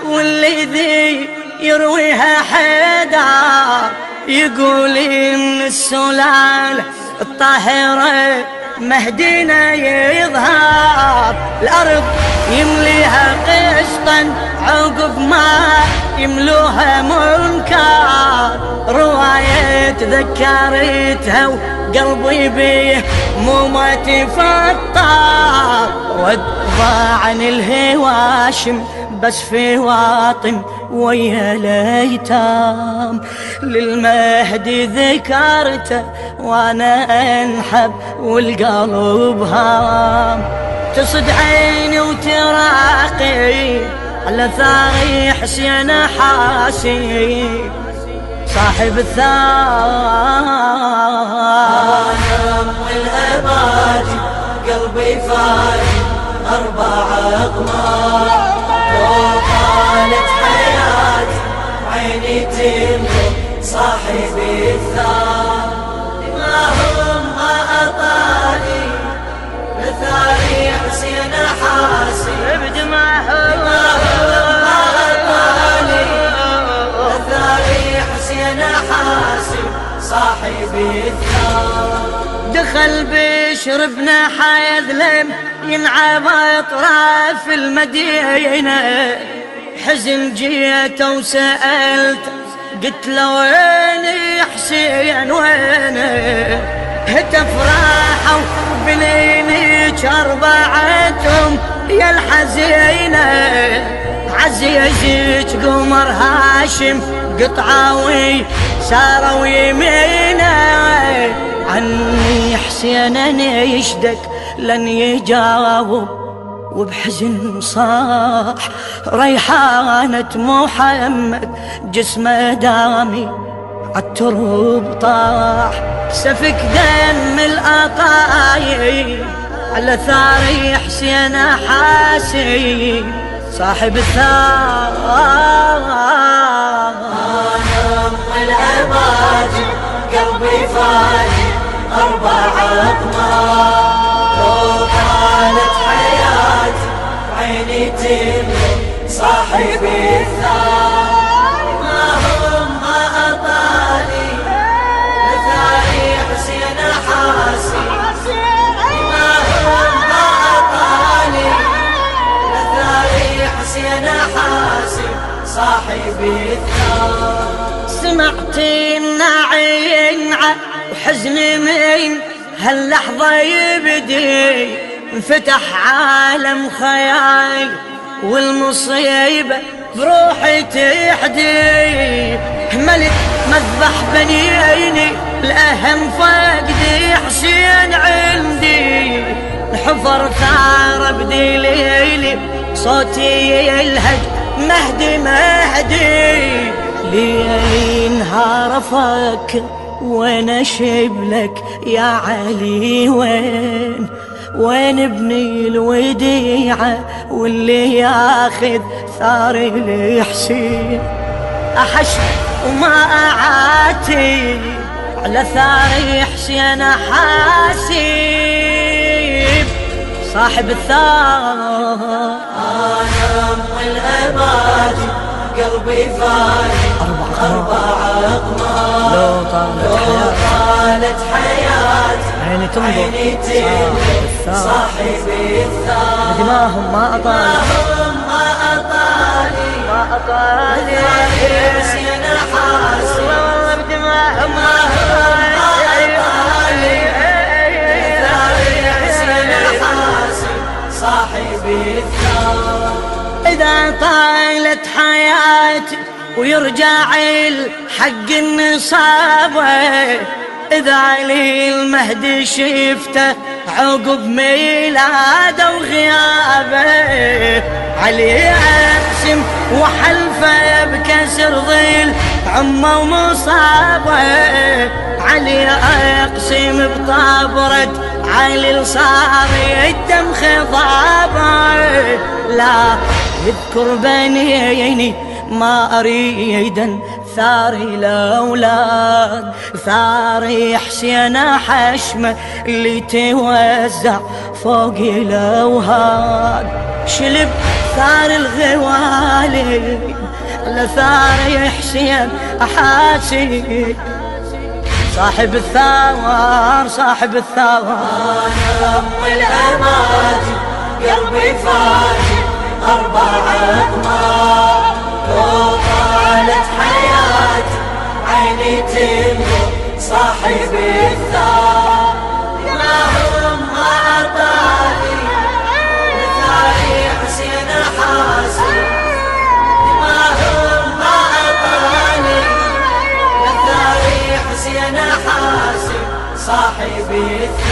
واللي ذي يرويها حيدر، يقول من السلالة الطاهرة مهدينا يظهر. الأرض يمليها قسطا عقب ما يملوها منكر، رواية ذكرتها وقلبي بيه مو ما تفطر. وضع عن الهواشم بس في واطم ويا الايتام، للمهدي ذكرته وانا انحب والقلب هام. تصد عيني وتراقي على ثاري حسين حاسي صاحب الثار. انا والاباجي قلبي فاجي 4 أقمار، لو طالت حياتي عيني تنظر صاحبي الثار. دماهم ما أطالي لثاري حسين حاسي، بدماهم ما أطالي لثاري حسين حاسي صاحبي الثار. دخل بشر بن حيثلم ينعب اطراف المدينة، حزن جيته وسألت قلت له وين حسين وينه؟ هتف راحوا بنينيك 4 يا الحزينة، عزيزك قمر هاشم قطعاوي ساروا يمينه. عني حسين نيشدك لن يجاوب، وبحزن صاح ريحانة محمد جسمه دامي عالتراب طاح. سفك دم الأطايب على ثاري حسين حاسي صاحب الثار. انا والاباجي قلبي فاجي 4 أقمار، لو طالت حياتي عيني تنظر صاحبي الثار. ما هم ما أطالي لثاري حسين حاسي، ما هم ما أطالي لثاري حسين حاسي صاحبي الثار. سمعت النعي وحزن من هاللحظة يبدي، انفتح عالم خيال والمصيبة بروحي تحدي. ملك مذبح بنيني الأهم فقدي حسين عندي، الحفر ثار بدليلي صوتي يلهج مهدي مهدي. ليل نهار افكر وين اشبلك يا علي، وين ابني الوديعة واللي ياخذ ثاري الحسين؟ احش وما اعاتي على ثاري حسين حاسيب صاحب الثار. انا والاباجي قلبي فاجي 4 أقمار، لو طالت حياتي عيني عيني تنظر تنظر صاحبي الثار. دماهم ما أطالي ما أطالي حسين حاسي، والله بدماهم ما أطالي حسين حاسي صاحبي الثار. إذا طالت حياتي ويرجع الحق النصابه، إذا لي المهدي شفته عقب ميلاده وغيابه، علي أقسم وحلفه بكسر ظل عمه ومصابه، علي أقسم بطابرة علي صار الدم خضابه. لا يذكر بنيني ما أريدا ثاري الأولاد، ثاري حسين حشمة اللي توزع فوق الأوهاد، شلب ثار الغوالي لثار حسين أحاسي صاحب الثار صاحب الثار. أنا أم الأماجد قلبي فاجد 4 أقمار لو طالت حياتي عيني تنظر صاحب الثار. ما هم أعطاني لثاري حسين حاسي ما هم أعطاني لثاري حسين حاسي صاحب الثار.